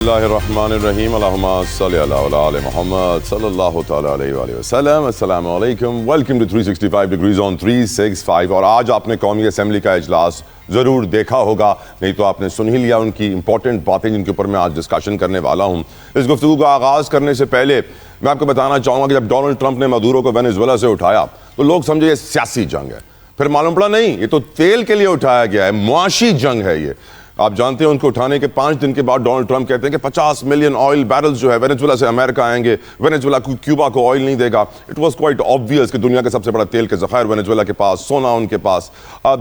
اللہ الرحمن الرحیم اللہم صلی اللہ علیہ محمد صلی اللہ تعالیٰ علیہ وآلہ وسلم۔ السلام علیکم، ویلکم ٹو 365 ڈگریز آن 365۔ اور آج آپ نے قومی اسمبلی کا اجلاس ضرور دیکھا ہوگا، نہیں تو آپ نے سن ہی لیا ان کی امپورٹنٹ باتیں جن کے اوپر میں آج ڈسکشن کرنے والا ہوں۔ اس گفتگو کا آغاز کرنے سے پہلے میں آپ کو بتانا چاہوں گا کہ جب ڈونلڈ ٹرمپ نے مدورو کو وینزویلا سے اٹھایا تو لوگ سمجھے یہ سیاسی جنگ ہے، پھر معلوم پڑا نہیں، یہ تو تیل کے لیے اٹھایا گیا ہے، معاشی جنگ ہے یہ۔ آپ جانتے ہیں ان کو اٹھانے کے 5 دن کے بعد ڈونلڈ ٹرمپ کہتے ہیں کہ 50 ملین آئل بیرلز جو ہے وینزویلا سے امریکہ آئیں گے، وینزویلا کیوبا کو آئل نہیں دے گا۔ اٹ واز کوائٹ آبویس کہ دنیا کا سب سے بڑا تیل کے ذخائر وینزویلا کے پاس، سونا ان کے پاس۔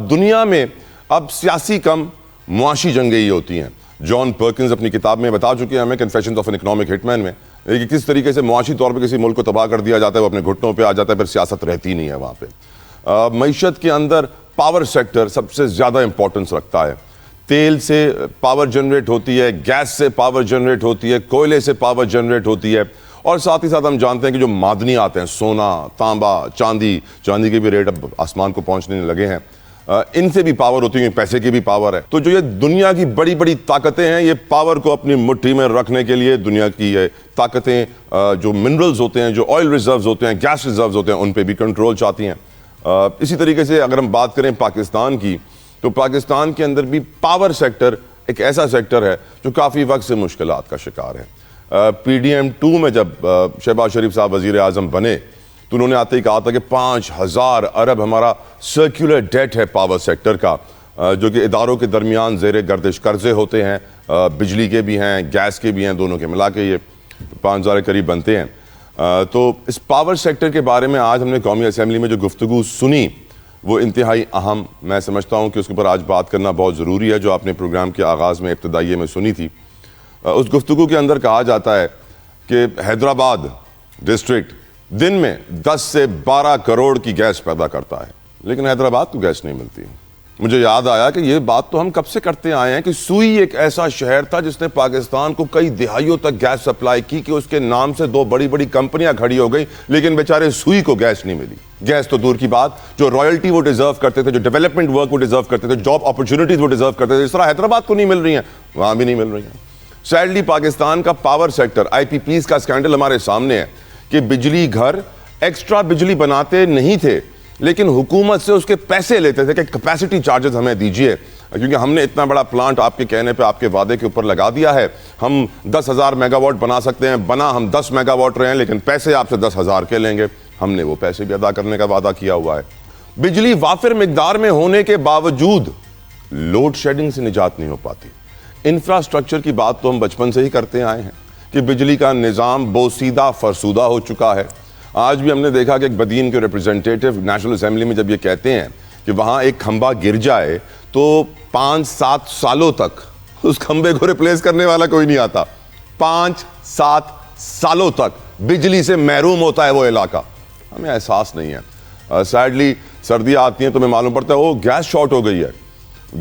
دنیا میں اب سیاسی کم معاشی جنگیں ہی ہوتی ہیں۔ جان پرکنز اپنی کتاب میں بتا چکے ہیں ہمیں کنفیشنز آف این اکنامک ہٹ مین میں کہ کس طریقے سے معاشی طور پہ کسی ملک کو تباہ کر دیا جاتا ہے، وہ اپنے گھٹنوں پہ آ جاتا ہے، پھر سیاست رہتی نہیں ہے وہاں پہ۔ معیشت کے اندر پاور سیکٹر سب سے زیادہ امپورٹنس رکھتا ہے۔ تیل سے پاور جنریٹ ہوتی ہے، گیس سے پاور جنریٹ ہوتی ہے، کوئلے سے پاور جنریٹ ہوتی ہے، اور ساتھ ہی ساتھ ہم جانتے ہیں کہ جو معدنیات ہیں، سونا، تانبا، چاندی کے بھی ریٹ اب آسمان کو پہنچنے لگے ہیں، ان سے بھی پاور ہوتی ہے، پیسے کی بھی پاور ہے۔ تو جو یہ دنیا کی بڑی بڑی طاقتیں ہیں، یہ پاور کو اپنی مٹھی میں رکھنے کے لیے دنیا کی یہ طاقتیں جو منرلز ہوتے ہیں، جو آئل ریزروز ہوتے ہیں، گیس ریزروز ہوتے ہیں، ان پہ بھی کنٹرول چاہتی ہیں۔ اسی طریقے سے اگر ہم بات کریں پاکستان کی، تو پاکستان کے اندر بھی پاور سیکٹر ایک ایسا سیکٹر ہے جو کافی وقت سے مشکلات کا شکار ہے۔ PDM-2 میں جب شہباز شریف صاحب وزیر اعظم بنے تو انہوں نے آتے ہی کہا تھا کہ 5000 ارب ہمارا سرکولر ڈیٹ ہے پاور سیکٹر کا، جو کہ اداروں کے درمیان زیر گردش قرضے ہوتے ہیں، بجلی کے بھی ہیں، گیس کے بھی ہیں، دونوں کے ملا کے یہ 5000 کے قریب بنتے ہیں۔ تو اس پاور سیکٹر کے بارے میں آج ہم نے قومی اسمبلی میں جو گفتگو سنی وہ انتہائی اہم، میں سمجھتا ہوں کہ اس کے اوپر آج بات کرنا بہت ضروری ہے، جو آپ نے پروگرام کے آغاز میں ابتدائیے میں سنی تھی۔ اس گفتگو کے اندر کہا جاتا ہے کہ حیدرآباد ڈسٹرکٹ دن میں 10 سے 12 کروڑ کی گیس پیدا کرتا ہے، لیکن حیدرآباد کو گیس نہیں ملتی۔ مجھے یاد آیا کہ یہ بات تو ہم کب سے کرتے آئے ہیں کہ سوئی ایک ایسا شہر تھا جس نے پاکستان کو کئی دہائیوں تک گیس سپلائی کی، کہ اس کے نام سے 2 بڑی بڑی کمپنیاں کھڑی ہو گئی، لیکن بیچارے سوئی کو گیس نہیں ملی۔ گیس تو دور کی بات، جو رائلٹی وہ ڈیزرو کرتے تھے، جو ڈیولپمنٹ ورک وہ ڈیزرو کرتے تھے، جاب اپرچونٹیز وہ ڈیزرو کرتے تھے، اس طرح حیدرآباد کو نہیں مل رہی ہیں، وہاں بھی نہیں مل رہی ہیں۔ سیڈلی پاکستان کا پاور سیکٹر IPPs کا اسکینڈل ہمارے سامنے ہے کہ بجلی گھر ایکسٹرا بجلی بناتے نہیں تھے، لیکن حکومت سے اس کے پیسے لیتے تھے کہ کیپیسٹی چارجز ہمیں دیجئے، کیونکہ ہم نے اتنا بڑا پلانٹ آپ کے کہنے پہ، آپ کے وعدے کے اوپر لگا دیا ہے، ہم 10,000 میگا واٹ بنا سکتے ہیں، بنا ہم 10 میگا واٹ رہے ہیں، لیکن پیسے آپ سے 10,000 کے لیں گے۔ ہم نے وہ پیسے بھی ادا کرنے کا وعدہ کیا ہوا ہے۔ بجلی وافر مقدار میں ہونے کے باوجود لوڈ شیڈنگ سے نجات نہیں ہو پاتی۔ انفراسٹرکچر کی بات تو ہم بچپن سے ہی کرتے آئے ہیں کہ بجلی کا نظام بوسیدہ فرسودہ ہو چکا ہے۔ آج بھی ہم نے دیکھا کہ ایک بدین کے ریپرزنٹیٹیو نیشنل اسمبلی میں جب یہ کہتے ہیں کہ وہاں ایک کھمبا گر جائے تو 5-7 سالوں تک اس کھمبے کو ریپلیس کرنے والا کوئی نہیں آتا۔ 5-7 سالوں تک بجلی سے محروم ہوتا ہے وہ علاقہ، ہمیں احساس نہیں ہے۔ سیڈلی سردیاں آتی ہیں تو ہمیں معلوم پڑتا ہے وہ گیس شارٹ ہو گئی ہے،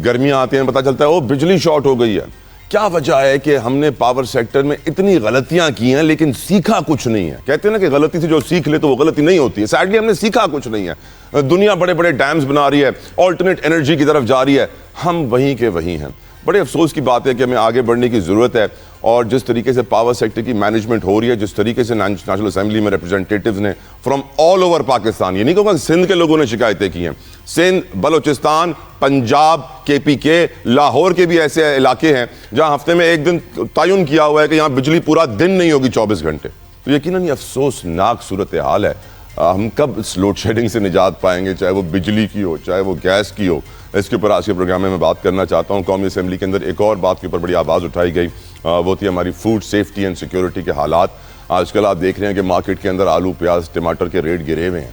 گرمیاں آتی ہیں پتہ چلتا ہے وہ بجلی شارٹ ہو گئی ہے۔ کیا وجہ ہے کہ ہم نے پاور سیکٹر میں اتنی غلطیاں کی ہیں لیکن سیکھا کچھ نہیں ہے؟ کہتے ہیں نا کہ غلطی سے جو سیکھ لے تو وہ غلطی نہیں ہوتی ہے۔ سیڈلی ہم نے سیکھا کچھ نہیں ہے۔ دنیا بڑے بڑے ڈیمز بنا رہی ہے، آلٹرنیٹ انرجی کی طرف جا رہی ہے، ہم وہیں کے وہیں ہیں۔ بڑے افسوس کی بات ہے کہ ہمیں آگے بڑھنے کی ضرورت ہے، اور جس طریقے سے پاور سیکٹر کی مینجمنٹ ہو رہی ہے، جس طریقے سے نیشنل اسمبلی میں ریپرزنٹیٹیوز نے فرام آل اوور پاکستان، یہ نہیں کہوں گا سندھ کے لوگوں نے شکایتیں کی ہیں، سندھ، بلوچستان، پنجاب، KPK، لاہور کے بھی ایسے علاقے ہیں جہاں ہفتے میں ایک دن تعین کیا ہوا ہے کہ یہاں بجلی پورا دن نہیں ہوگی 24 گھنٹے۔ تو یقیناً یہ افسوسناک صورتحال ہے۔ ہم کب اس لوڈ شیڈنگ سے نجات پائیں گے، چاہے وہ بجلی کی ہو، چاہے وہ گیس کی ہو؟ اس کے اوپر آج کے پروگرام میں بات کرنا چاہتا ہوں۔ قومی اسمبلی کے اندر ایک اور بات کے اوپر بڑی آواز اٹھائی گئی، وہ تھی ہماری فوڈ سیفٹی اینڈ سیکیورٹی کے حالات۔ آج کل آپ دیکھ رہے ہیں کہ مارکیٹ کے اندر آلو، پیاز، ٹماٹر کے ریٹ گرے ہوئے ہیں،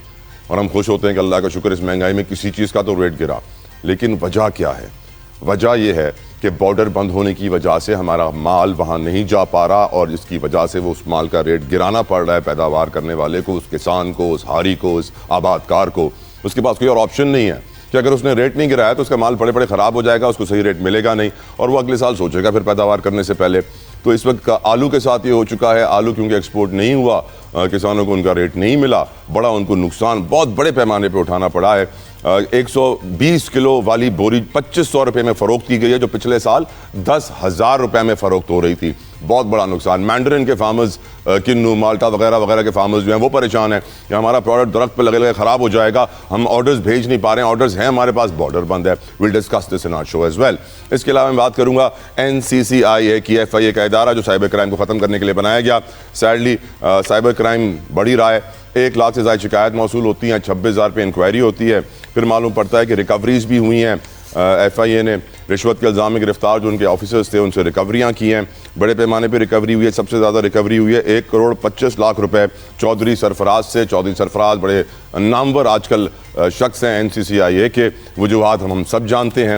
اور ہم خوش ہوتے ہیں کہ اللہ کا شکر اس مہنگائی میں کسی چیز کا تو ریٹ گرا، لیکن وجہ کیا ہے؟ وجہ یہ ہے کہ بارڈر بند ہونے کی وجہ سے ہمارا مال وہاں نہیں جا پا رہا، اور جس کی وجہ سے وہ اس مال کا ریٹ گرانا پڑ رہا ہے پیداوار کرنے والے کو، اس کسان کو، اس ہاری کو، اس آباد کار کو۔ اس کے پاس کوئی اور آپشن نہیں ہے کہ اگر اس نے ریٹ نہیں گرایا تو اس کا مال پڑے پڑے خراب ہو جائے گا، اس کو صحیح ریٹ ملے گا نہیں، اور وہ اگلے سال سوچے گا پھر پیداوار کرنے سے پہلے۔ تو اس وقت آلو کے ساتھ یہ ہو چکا ہے، آلو کیونکہ ایکسپورٹ نہیں ہوا، کسانوں کو ان کا ریٹ نہیں ملا، بڑا ان کو نقصان بہت بڑے پیمانے پہ اٹھانا پڑا ہے۔ 120 کلو والی بوری 2500 روپے میں فروخت کی گئی ہے، جو پچھلے سال 10,000 روپے میں فروخت ہو رہی تھی۔ بہت بڑا نقصان. مینڈرن کے فارمرز, کنو, مالٹا وغیرہ وغیرہ کے فارمرز جو ہیں وہ پریشان ہیں کہ ہمارا پروڈکٹ درخت پہ لگے لگے خراب ہو جائے گا, ہم آرڈرز بھیج نہیں پا رہے ہیں, آرڈرز ہیں ہمارے پاس, بارڈر بند ہے. We'll discuss this in our show as well. اس کے علاوہ میں بات کروں گا NCCIA کی, FIA کا ادارہ جو سائبر کرائم کو ختم کرنے کے لیے بنایا گیا. سیڈلی سائبر کرائم بڑھی رہا ہے, 1 لاکھ سے زائد شکایت موصول ہوتی ہیں, 26,000 پہ انکوائری ہوتی ہے. پھر معلوم پڑتا ہے کہ ریکوریز بھی ہوئی ہیں. FIA نے رشوت کے الزام میں گرفتار جو ان کے آفیسرز تھے ان سے ریکوریاں کی ہیں, بڑے پیمانے پہ ریکوری ہوئی ہے. سب سے زیادہ ریکوری ہوئی ہے 1,25,00,000 روپے چودھری سرفراز سے. چودھری سرفراز بڑے نامور آج کل شخص ہیں NCCIA کے, وجوہات ہم سب جانتے ہیں.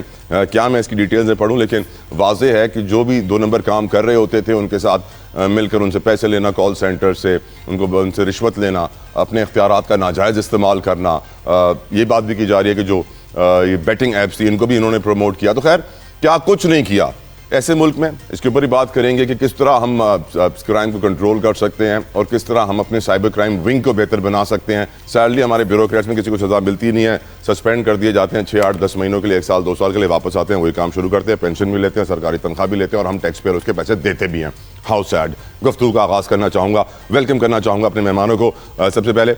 کیا میں اس کی ڈیٹیلز میں پڑھوں, لیکن واضح ہے کہ جو بھی 2 نمبر کام کر رہے ہوتے تھے ان کے ساتھ مل کر ان سے پیسے لینا, کال سینٹر سے ان سے رشوت لینا, اپنے اختیارات کا ناجائز استعمال کرنا. یہ بات بھی کی جا رہی ہے کہ جو یہ بیٹنگ ایپس تھی ان کو بھی انہوں نے پروموٹ کیا. تو خیر کیا کچھ نہیں کیا ایسے ملک میں, اس کے اوپر ہی بات کریں گے کہ کس طرح ہم کرائم کو کنٹرول کر سکتے ہیں اور کس طرح ہم اپنے سائبر کرائم ونگ کو بہتر بنا سکتے ہیں. سیڈلی ہمارے بیوروکریٹس میں کسی کو سزا ملتی نہیں ہے, سسپینڈ کر دیے جاتے ہیں 6, 8, 10 مہینوں کے لیے, 1 سال 2 سال کے لیے واپس آتے ہیں, وہی کام شروع کرتے ہیں, پینشن بھی لیتے ہیں, سرکاری تنخواہ بھی لیتے ہیں اور ہم ٹیکس پیئر اس کے پیسے دیتے بھی ہیں. How sad. گفتگو کا آغاز کرنا چاہوں گا, ویلکم کرنا چاہوں گا اپنے مہمانوں کو. سب سے پہلے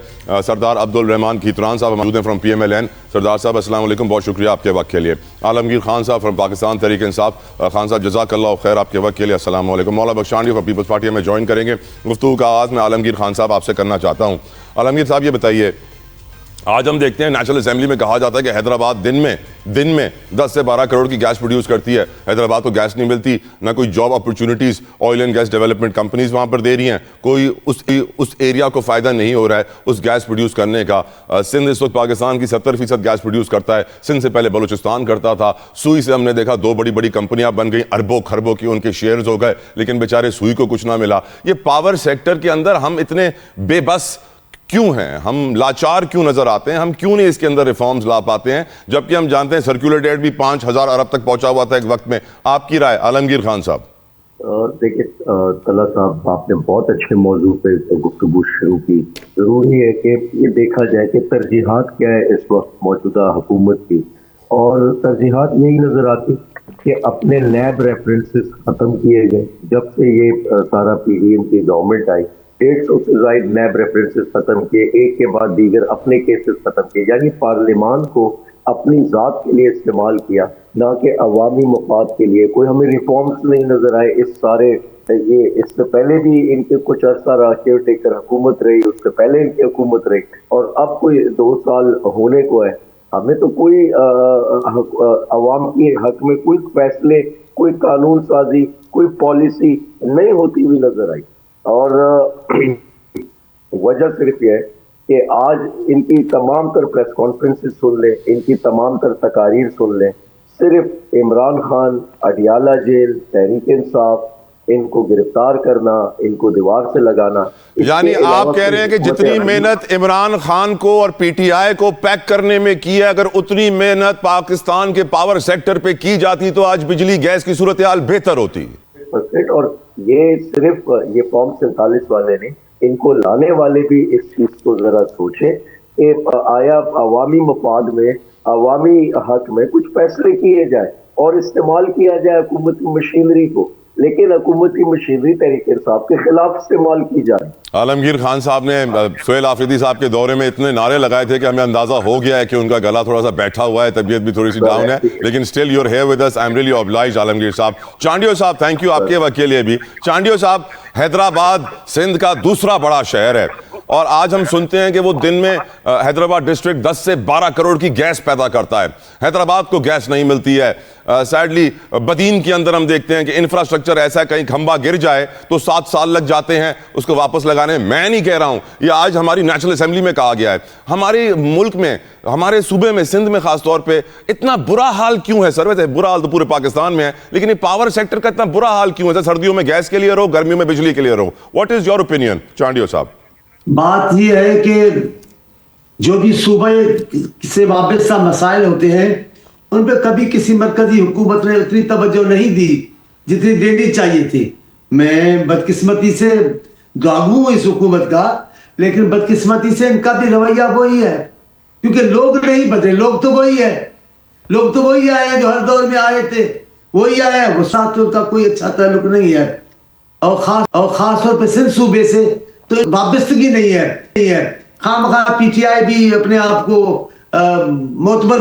سردار عبدالرحمان کھیتران صاحب موجود ہیں فرام PMLN. سردار صاحب السلام علیکم, بہت شکریہ آپ کے وقت کے لیے. عالمگیر خان صاحب فرام پاکستان تحریک انصاف. خان صاحب جزاک اللہ خیر آپ کے وقت کے لیے, السلام علیکم. مولا بخشانی فرام پیپلز پارٹی میں جوائن کریں گے. گفتگو کا آغاز میں عالمگیر خان صاحب آپ سے کرنا چاہتا ہوں. عالمگیر صاحب یہ بتائیے, آج ہم دیکھتے ہیں نیشنل اسمبلی میں کہا جاتا ہے کہ حیدرآباد دن میں 10 سے 12 کروڑ کی گیس پروڈیوس کرتی ہے. حیدرآباد کو گیس نہیں ملتی, نہ کوئی job opportunities oil and gas development companies وہاں پر دے رہی ہیں, کوئی اس ایریا کو فائدہ نہیں ہو رہا ہے اس گیس پروڈیوس کرنے کا. سندھ اس وقت پاکستان کی 70% گیس پروڈیوس کرتا ہے. سندھ سے پہلے بلوچستان کرتا تھا. سوئی سے ہم نے دیکھا 2 بڑی کمپنیاں بن گئیں, اربوں خربوں کی ان کے شیئرز ہو گئے, لیکن بیچارے سوئی کو کچھ نہ ملا. یہ پاور سیکٹر کے اندر ہم اتنے بے بس کیوں ہیں, ہم لاچار کیوں نظر آتے ہیں, ہم کیوں نہیں اس کے اندر ریفارمز لا پاتے ہیں, جبکہ ہم جانتے ہیں سرکولر ڈیٹ بھی 5,000 ارب تک پہنچا ہوا تھا ایک وقت میں. آپ کی رائے عالمگیر خان صاحب. دیکھیں طلعہ صاحب, آپ نے بہت اچھے موضوع پہ گفتگو شروع کی. ضروری ہے کہ یہ دیکھا جائے کہ ترجیحات کیا ہے اس وقت موجودہ حکومت کی, اور ترجیحات یہی نظر آتی کہ اپنے لیب ریفرنسز ختم کیے گئے. جب سے یہ سارا PDM کی گورنمنٹ آئی 150 سے زائد نیب ریفرنسز ختم کیے, ایک کے بعد دیگر اپنے کیسز ختم کیے. یعنی پارلیمان کو اپنی ذات کے لیے استعمال کیا, نہ کہ عوامی مفاد کے لیے. کوئی ہمیں ریفارمز نہیں نظر آئے اس سارے, یہ اس سے پہلے بھی ان کے کچھ عرصہ رہا کیئر ٹیکر حکومت رہی, اس سے پہلے ان کی حکومت رہی, اور اب کوئی 2 سال ہونے کو ہے. ہمیں تو کوئی عوام کے حق میں کوئی فیصلے, کوئی قانون سازی, کوئی پالیسی نہیں ہوتی ہوئی نظر آئی. اور وجہ صرف یہ ہے کہ آج ان کی تمام تر پریس کانفرنسز سن لیں, ان کی تمام تر تقاریر سن لیں, صرف عمران خان, اڈیالہ جیل, تحریک انصاف, ان کو گرفتار کرنا, ان کو دیوار سے لگانا. یعنی آپ کہہ رہے ہیں کہ جتنی محنت عمران خان کو اور PTI کو پیک کرنے میں کی ہے, اگر اتنی محنت پاکستان کے پاور سیکٹر پہ کی جاتی تو آج بجلی گیس کی صورتحال بہتر ہوتی. اور یہ صرف یہ فارم 47 والے نہیں, ان کو لانے والے بھی اس چیز کو ذرا سوچیں کہ آیا عوامی مفاد میں, عوامی حق میں کچھ فیصلے کیے جائے اور استعمال کیا جائے حکومتی مشینری کو, لیکن حکومتی مشینری تحریک انصاف کے خلاف استعمال کی جائے. عالمگیر خان صاحب نے سہیل آفریدی صاحب کے دورے میں اتنے نعرے لگائے تھے کہ ہمیں اندازہ ہو گیا ہے کہ ان کا گلا تھوڑا سا بیٹھا ہوا ہے, طبیعت بھی تھوڑی سی ڈاؤن ہے, لیکن still you are here with us. I am really obliged Alamgir صاحب. چانڈیو صاحب تھینک یو آپ کے وقت کے لیے بھی. چانڈیو صاحب, حیدرآباد سندھ کا دوسرا بڑا شہر ہے, اور آج ہم سنتے ہیں کہ وہ دن میں حیدرآباد ڈسٹرکٹ 10 سے 12 کروڑ کی گیس پیدا کرتا ہے. حیدرآباد کو گیس نہیں ملتی ہے. سیڈلی بدین کے اندر ہم دیکھتے ہیں کہ انفراسٹرکچر ایسا ہے, کہیں کھمبا گر جائے تو 7 سال لگ جاتے ہیں اس کو واپس لگانے. میں نہیں کہہ رہا ہوں, یہ آج ہماری نیشنل اسمبلی میں کہا گیا ہے. ہمارے ملک میں, ہمارے صوبے میں, سندھ میں خاص طور پہ اتنا برا حال کیوں ہے؟ سر ویسے برا حال تو پورے پاکستان میں ہے, لیکن یہ پاور سیکٹر کا اتنا برا حال کیوں ہے؟ سردیوں میں گیس کے لیے رہو, گرمیوں میں بجلی کے لیے رہو. What is your opinion Chandio صاحب؟ بات یہ ہے کہ جو بھی صوبے سے وابستہ مسائل ہوتے ہیں ان پہ کبھی کسی مرکزی حکومت نے اتنی توجہ نہیں دی جتنی دینی چاہیے تھی. میں بدقسمتی سے داغوں اس حکومت کا, لیکن بدقسمتی سے ان کا بھی رویہ وہی ہے, کیونکہ لوگ نہیں بدلے. لوگ تو وہی آئے ہیں جو ہر دور میں آئے تھے, وہی آئے ہیں. وہ ساتھ ان کا کوئی اچھا تعلق نہیں ہے. اور خاص طور پہ سندھ صوبے سے تو وابستگی نہیں ہے. خواہ مخواہ پی ٹی آئی بھی اپنے آپ کو معتبر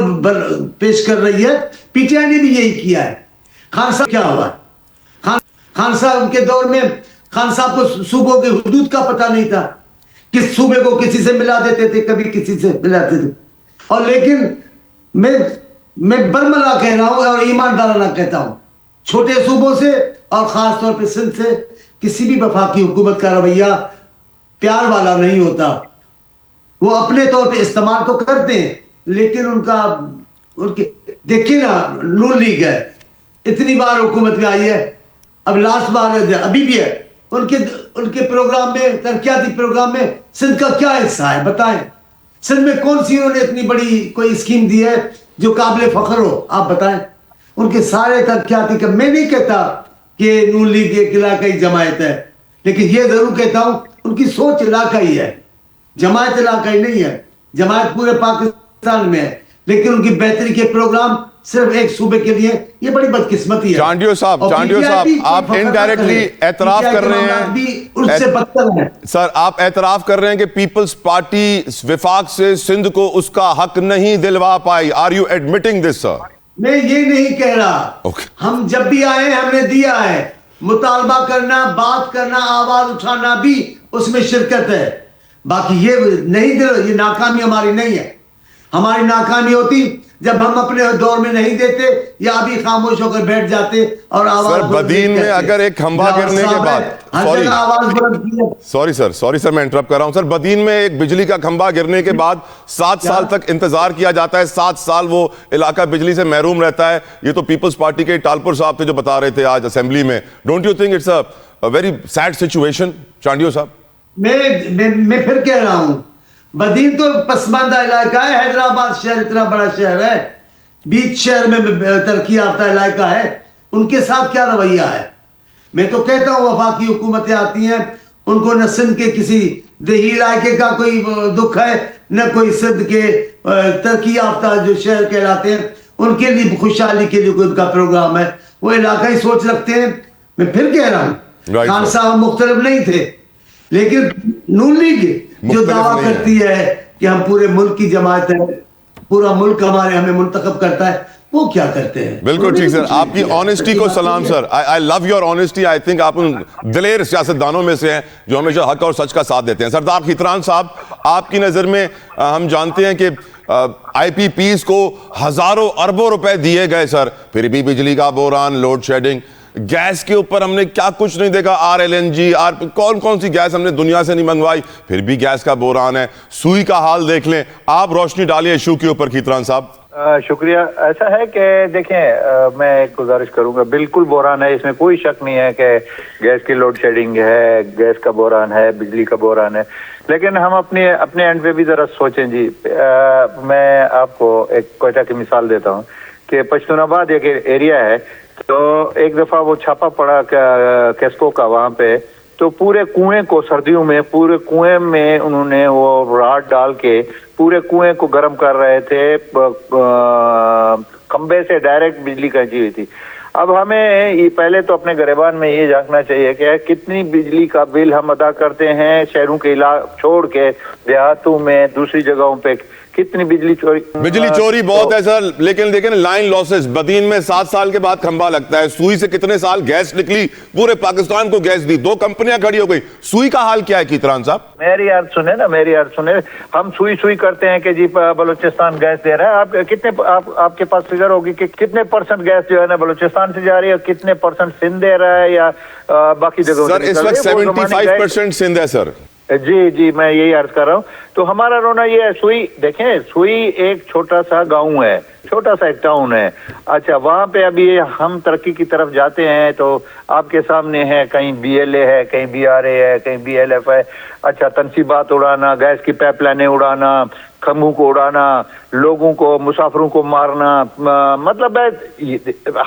پیش کر رہی ہے. پی ٹی آئی نے بھی یہی کیا ہے. خان صاحب کیا ہوا؟ خان صاحب کے دور میں خان صاحب کو صوبوں کے حدود کا پتہ نہیں تھا. کس صوبے کو کسی سے ملا دیتے تھے, کبھی کسی سے ملاتے تھے. اور لیکن میں برملا کہہ رہا ہوں اور ایماندارانہ کہتا ہوں, چھوٹے صوبوں سے اور خاص طور پہ سندھ سے کسی بھی وفاقی حکومت کا رویہ پیار والا نہیں ہوتا. وہ اپنے طور پہ استعمال تو کرتے ہیں, لیکن ان کے دیکھیے نا, نون لیگ ہے, اتنی بار حکومت میں آئی ہے, اب لاسٹ بار ابھی بھی ہے. ان کے پروگرام میں, ترقیاتی پروگرام میں سندھ کا کیا حصہ ہے بتائیں؟ سندھ میں کون سی انہوں نے اتنی بڑی کوئی اسکیم دی ہے جو قابل فخر ہو؟ آپ بتائیں. ان کے سارے ترقیاتی کا, میں نہیں کہتا کہ نون لیگ ایک علاقائی جماعت ہے, لیکن یہ ضرور کہتا ہوں ان کی سوچ علاقائی ہے, جماعت علاقائی نہیں ہے. جماعت پورے پاکستان میں ہے, لیکن ان کی بہتری کے پروگرام صرف ایک صوبے کے لیے, یہ بڑی بدقسمتی ہے. چانڈیو صاحب, آپ انڈائریکٹلی اعتراف کر رہے ہیں سر, آپ اعتراف کر رہے ہیں کہ پیپلز پارٹی وفاق سے سندھ کو اس کا حق نہیں دلوا پائی. آر یو ایڈمٹنگ دس سر؟ میں یہ نہیں کہہ رہا. ہم جب بھی آئے ہم نے دیا ہے. مطالبہ کرنا, بات کرنا, آواز اٹھانا بھی اس میں شرکت ہے. باقی یہ نہیں یہ ناکامی ہماری نہیں ہے. ہماری ناکامی ہوتی جب ہم اپنے دور میں نہیں دیتے یا ابھی خاموش ہو کر بیٹھ جاتے اور آواز. سر بدین میں اگر ایک کھمبا گرنے کے بعد, سوری سر میں انٹرپٹ کر رہا ہوں سر, بدین میں ایک بجلی کا کھمبا گرنے کے بعد 7 سال تک انتظار کیا جاتا ہے. 7 سال وہ علاقہ بجلی سے محروم رہتا ہے. یہ تو پیپلز پارٹی کے ٹالپور صاحب تھے جو بتا رہے تھے آج اسمبلی میں. Don't you think it's a very sad situation Chandio صاحب؟ میں پھر کہہ رہا ہوں, بدین تو پسماندہ علاقہ ہے. حیدرآباد شہر اتنا بڑا شہر ہے, بیچ شہر میں ترقی یافتہ علاقہ ہے. ان کے ساتھ کیا رویہ ہے؟ میں تو کہتا ہوں وفاقی حکومتیں آتی ہیں, ان کو نہ سندھ کے کسی دیہی علاقے کا کوئی دکھ ہے, نہ کوئی سندھ کے ترقی یافتہ جو شہر کہلاتے ہیں ان کے لیے خوشحالی کے لیے کوئی ان کا پروگرام ہے. وہ علاقائی سوچ رکھتے ہیں. میں پھر کہہ رہا ہوں, خان صاحب مختلف نہیں تھے, لیکن نون لیگ جو دعویٰ کرتی ہے کہ ہم پورے ملک کی جماعت ہے, پورا ملک ہمیں منتخب کرتا ہے, وہ کیا کرتے ہیں؟ بالکل ٹھیک سر, آپ کی آنیسٹی کو سلام sir. I love your honesty. I think آپ ان دلیر سیاستدانوں میں سے ہیں جو ہمیشہ حق اور سچ کا ساتھ دیتے ہیں. سردار کھیتران صاحب, آپ کی نظر میں ہم جانتے ہیں کہ آئی پی پیز کو ہزاروں اربوں روپے دیے گئے سر, پھر بھی بجلی کا بحران, لوڈ شیڈنگ. گیس کے اوپر ہم نے کیا کچھ نہیں دیکھا, RLNG, کون سی گیس ہم نے دنیا سے نہیں منگوائی, پھر بھی گیس کا بحران ہے. سوئی کا حال دیکھ لیں. آپ روشنی ڈالیے ایشو کے اوپر کھیتران صاحب. شکریہ. ایسا ہے کہ دیکھیں, میں ایک گزارش کروں گا, بالکل بحران ہے, اس میں کوئی شک نہیں ہے کہ گیس کی لوڈ شیڈنگ ہے, گیس کا بحران ہے, بجلی کا بحران ہے. لیکن ہم اپنے اینڈ پہ بھی ذرا سوچیں جی. میں آپ کو ایک کوئٹہ کی مثال دیتا ہوں کہ پشتون آباد ایک ایریا ہے, تو ایک دفعہ وہ چھاپا پڑا کیسکو کا وہاں پہ, تو پورے کنویں کو سردیوں میں پورے کنویں میں انہوں نے وہ راڈ ڈال کے پورے کنویں کو گرم کر رہے تھے, کھمبے سے ڈائریکٹ بجلی کھینچی ہوئی تھی. اب ہمیں یہ پہلے تو اپنے گریبان میں یہ جاننا چاہیے کہ کتنی بجلی کا بل ہم ادا کرتے ہیں شہروں کے علاقے چھوڑ کے, دیہاتوں میں دوسری جگہوں پہ کتنی بجلی چوری بہت ہے سر. لیکن دیکھیں لائن لاسز, بدین میں 7 سال کے بعد کھمبا لگتا ہے. سوئی سے کتنے سال گیس نکلی, پورے پاکستان کو گیس دی, 2 کمپنیاں کھڑی ہو گئی. سوئی کا حال کیا ہے کھیتران صاحب؟ میری عرض سنیں. ہم سوئی کرتے ہیں کہ جی بلوچستان گیس دے رہا ہے. آپ کتنے, آپ کے پاس فگر ہوگی کہ کتنے پرسنٹ گیس جو ہے نا بلوچستان سے جا رہی ہے, اور کتنے پرسنٹ سندھ دے رہا ہے یا باقی جگہوں سے؟ سر اس وقت 75% سندھ ہے سر. جی میں یہی عرض کر رہا ہوں. تو ہمارا رونا یہ ہے, سوئی دیکھیں, سوئی ایک چھوٹا سا گاؤں ہے, چھوٹا سا ایک ٹاؤن ہے. اچھا, وہاں پہ ابھی ہم ترقی کی طرف جاتے ہیں تو آپ کے سامنے ہے, کہیں BLA ہے, کہیں BRA ہے, کہیں BLF ہے. اچھا, تنصیبات اڑانا, گیس کی پائپ لائنیں اڑانا, کھمبوں کو اڑانا, لوگوں کو, مسافروں کو مارنا, مطلب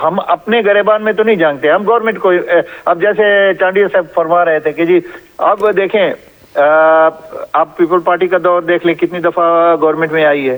ہم اپنے گریبان میں تو نہیں جانتے, ہم گورنمنٹ کو. اب جیسے چانڈیہ صاحب فرما رہے تھے کہ جی اب دیکھیں, آپ پیپل پارٹی کا دور دیکھ لیں, کتنی دفعہ گورنمنٹ میں آئی ہے.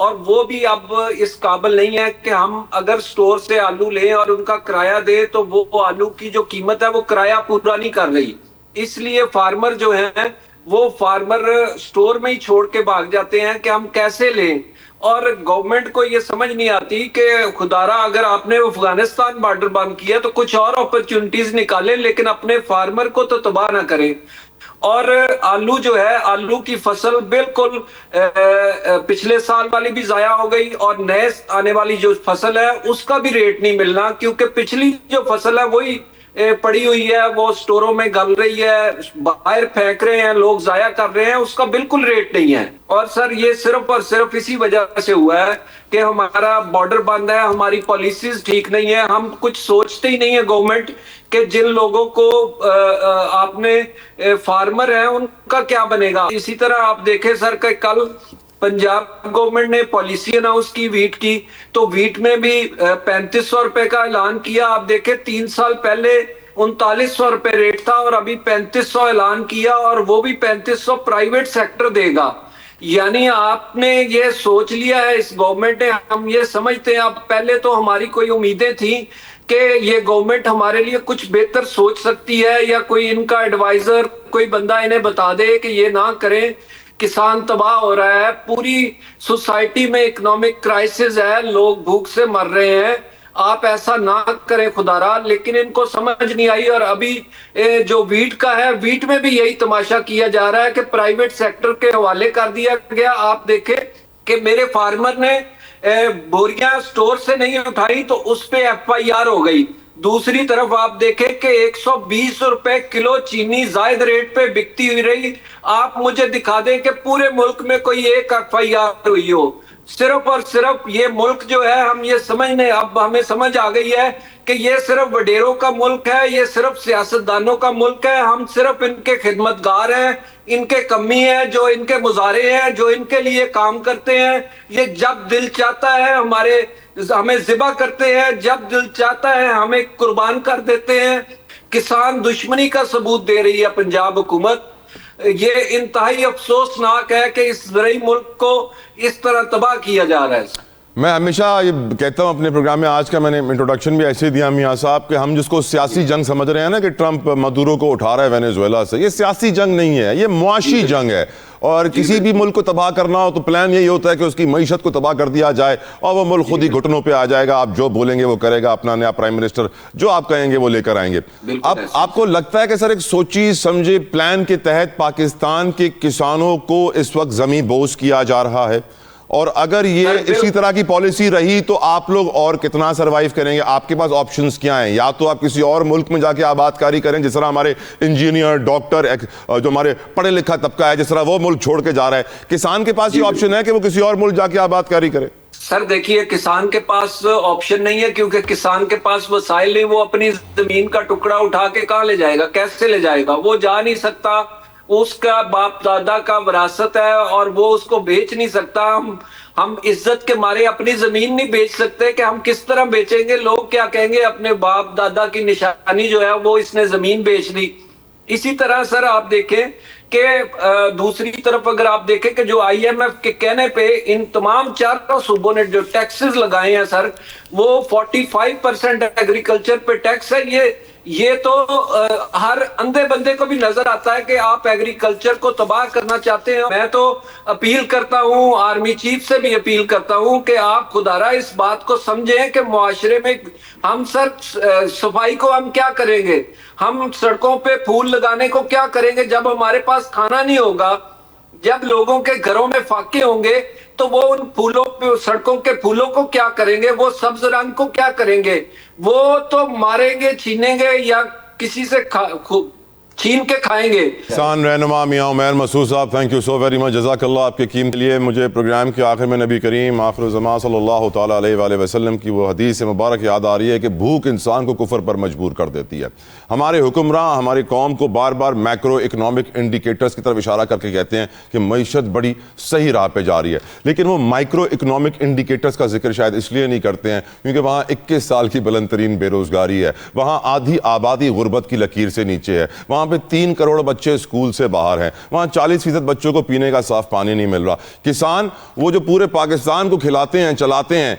اور وہ بھی اب اس قابل نہیں ہے کہ ہم اگر سٹور سے آلو لیں اور ان کا کرایہ دیں تو وہ آلو کی جو قیمت ہے وہ کرایہ پورا نہیں کر رہی. اس لیے فارمر جو ہیں وہ فارمر سٹور میں ہی چھوڑ کے بھاگ جاتے ہیں کہ ہم کیسے لیں. اور گورنمنٹ کو یہ سمجھ نہیں آتی کہ خدارا اگر آپ نے افغانستان بارڈر بند کیا تو کچھ اور اپرچونٹیز نکالیں لیکن اپنے فارمر کو تو تباہ نہ کریں. اور آلو جو ہے آلو کی فصل بالکل پچھلے سال والی بھی ضائع ہو گئی اور نئے آنے والی جو فصل ہے اس کا بھی ریٹ نہیں ملنا کیونکہ پچھلی جو فصل ہے وہی پڑی ہوئی ہے, وہ سٹوروں میں گل رہی ہے, باہر پھینک رہے ہیں, لوگ ضائع کر رہے ہیں, اس کا بالکل ریٹ نہیں ہے. اور سر یہ صرف اور صرف اسی وجہ سے ہوا ہے کہ ہمارا بارڈر بند ہے, ہماری پالیسیز ٹھیک نہیں ہے, ہم کچھ سوچتے ہی نہیں ہے گورنمنٹ کہ جن لوگوں کو آپ نے فارمر ہیں ان کا کیا بنے گا. اسی طرح آپ دیکھیں سر کہ کل پنجاب گورنمنٹ نے پالیسی اناؤنس کی ویٹ کی تو ویٹ میں بھی 3500 روپے کا اعلان کیا. آپ دیکھیں 3 سال پہلے 3900 روپے ریٹ تھا اور ابھی 3500 اعلان کیا اور وہ بھی 3500 پرائیویٹ سیکٹر دے گا. یعنی آپ نے یہ سوچ لیا ہے اس گورنمنٹ نے, ہم یہ سمجھتے ہیں اب پہلے تو ہماری کوئی امیدیں تھیں کہ یہ گورنمنٹ ہمارے لیے کچھ بہتر سوچ سکتی ہے یا کوئی ان کا ایڈوائزر کوئی بندہ انہیں بتا دے کہ یہ نہ کریں, کسان تباہ ہو رہا ہے, پوری سوسائٹی میں اکنامک کرائسس ہے, لوگ بھوک سے مر رہے ہیں, آپ ایسا نہ کریں خدارا. لیکن ان کو سمجھ نہیں آئی اور ابھی جو ویٹ کا ہے ویٹ میں بھی یہی تماشا کیا جا رہا ہے کہ پرائیویٹ سیکٹر کے حوالے کر دیا گیا. آپ دیکھیں کہ میرے فارمر نے بوریاں سٹور سے نہیں اٹھائی تو اس پہ FIR ہو گئی. دوسری طرف آپ دیکھیں کہ 120 روپے کلو چینی زائد ریٹ پہ بکتی ہوئی رہی. آپ مجھے دکھا دیں کہ پورے ملک میں کوئی ایک FIR ہوئی ہو. صرف اور صرف یہ ملک جو ہے ہم یہ سمجھنے اب ہمیں سمجھ آ گئی ہے کہ یہ صرف وڈیروں کا ملک ہے, یہ صرف سیاستدانوں کا ملک ہے, ہم صرف ان کے خدمتگار ہیں, ان کے کمی ہیں, جو ان کے مظاہرے ہیں, جو ان کے لیے کام کرتے ہیں. یہ جب دل چاہتا ہے ہمیں ذبح کرتے ہیں, جب دل چاہتا ہے ہمیں قربان کر دیتے ہیں. کسان دشمنی کا ثبوت دے رہی ہے پنجاب حکومت. یہ انتہائی افسوسناک ہے کہ اس زرعی ملک کو اس طرح تباہ کیا جا رہا ہے. میں ہمیشہ یہ کہتا ہوں اپنے پروگرام میں, آج کا میں نے انٹروڈکشن بھی ایسے دیا میاں صاحب کہ ہم جس کو سیاسی جنگ سمجھ رہے ہیں نا کہ ٹرمپ مدورو کو اٹھا رہا ہے وینیزویلا سے, یہ سیاسی جنگ نہیں ہے, یہ معاشی جنگ ہے. اور کسی بھی ملک کو تباہ کرنا ہو تو پلان یہی ہوتا ہے کہ اس کی معیشت کو تباہ کر دیا جائے اور وہ ملک خود ہی گھٹنوں پہ آ جائے گا. آپ جو بولیں گے وہ کرے گا, اپنا نیا پرائم منسٹر جو آپ کہیں گے وہ لے کر آئیں گے. اب آپ کو لگتا ہے کہ سر ایک سوچی سمجھے پلان کے تحت پاکستان کے کسانوں کو اس وقت زمیں بوس کیا جا رہا ہے؟ اور اگر یہ اسی طرح کی پالیسی رہی تو آپ لوگ اور کتنا سروائیو کریں گے؟ آپ کے پاس آپشنز کیا ہیں؟ یا تو آپ کسی اور ملک میں جا کے آباد کاری کریں جس طرح ہمارے انجینئر, ڈاکٹر, جو ہمارے پڑھے لکھا طبقہ ہے جس طرح وہ ملک چھوڑ کے جا رہا ہے. کسان کے پاس یہ آپشن ہے کہ وہ کسی اور ملک جا کے آباد کاری کرے؟ سر دیکھیے کسان کے پاس آپشن نہیں ہے کیونکہ کسان کے پاس وسائل نہیں. وہ اپنی زمین کا ٹکڑا اٹھا کے کہاں لے جائے گا, کیسے لے جائے گا؟ وہ جا نہیں سکتا, اس کا باپ دادا کا وراثت ہے اور وہ اس کو بیچ نہیں سکتا. ہم عزت کے مارے اپنی زمین نہیں بیچ سکتے کہ ہم کس طرح بیچیں گے؟ لوگ کیا کہیں گے؟ اپنے باپ دادا کی نشانی جو ہے وہ اس نے زمین بیچ دی. اسی طرح سر آپ دیکھیں کہ دوسری طرف اگر آپ دیکھیں کہ جو IMF کے کہنے پہ ان تمام 4 صوبوں نے جو ٹیکسز لگائے ہیں سر وہ 45% ایگریکلچر پہ ٹیکس ہے. یہ تو ہر اندھے بندے کو بھی نظر آتا ہے کہ آپ ایگریکلچر کو تباہ کرنا چاہتے ہیں. میں تو اپیل کرتا ہوں, آرمی چیف سے بھی اپیل کرتا ہوں کہ آپ خدارا اس بات کو سمجھیں کہ معاشرے میں ہم سر صفائی کو ہم کیا کریں گے, ہم سڑکوں پہ پھول لگانے کو کیا کریں گے جب ہمارے پاس کھانا نہیں ہوگا, جب لوگوں کے گھروں میں فاقے ہوں گے تو وہ ان پھولوں پہ, سڑکوں کے پھولوں کو کیا کریں گے, وہ سبز رنگ کو کیا کریں گے؟ وہ تو ماریں گے, چھینیں گے یا کسی سے چھین کے کھائیں گے. کسان رہنما میاں عمیر مسعود صاحب, thank you so very much, جزاک اللہ آپ کے قیمت کے لیے. مجھے پروگرام کے آخر میں نبی کریم آخر الزمان صلی اللہ تعالیٰ علیہ وآلہ وسلم کی وہ حدیث مبارک یاد آ رہی ہے کہ بھوک انسان کو کفر پر مجبور کر دیتی ہے. ہمارے حکمراں ہماری قوم کو بار بار میکرو اکنامک انڈیکیٹرز کی طرف اشارہ کر کے کہتے ہیں کہ معیشت بڑی صحیح راہ پہ جا رہی ہے, لیکن وہ مائکرو اکنامک انڈیکیٹرز کا ذکر شاید اس لیے نہیں کرتے ہیں کیونکہ وہاں 21 سال کی بلند ترین بے روزگاری ہے, وہاں آدھی آبادی غربت کی لکیر سے نیچے ہے, وہاں پہ 3 کروڑ بچے اسکول سے باہر ہیں, وہاں 40% بچوں کو پینے کا صاف پانی نہیں مل رہا. کسان وہ جو پورے پاکستان کو کھلاتے ہیں چلاتے ہیں,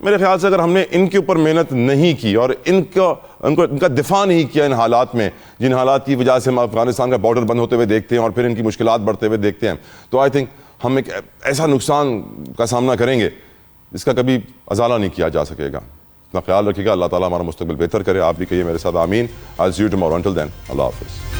میرے خیال سے اگر ہم نے ان کے اوپر محنت نہیں کی اور ان کا دفاع نہیں کیا ان حالات میں, جن حالات کی وجہ سے ہم افغانستان کا بارڈر بند ہوتے ہوئے دیکھتے ہیں اور پھر ان کی مشکلات بڑھتے ہوئے دیکھتے ہیں, تو آئی تھنک ہم ایک ایسا نقصان کا سامنا کریں گے جس کا کبھی ازالہ نہیں کیا جا سکے گا. اپنا خیال رکھیے گا, اللہ تعالیٰ ہمارا مستقبل بہتر کرے. آپ بھی کہیے میرے ساتھ آمین. I'll see you tomorrow. Until then, اللہ حافظ.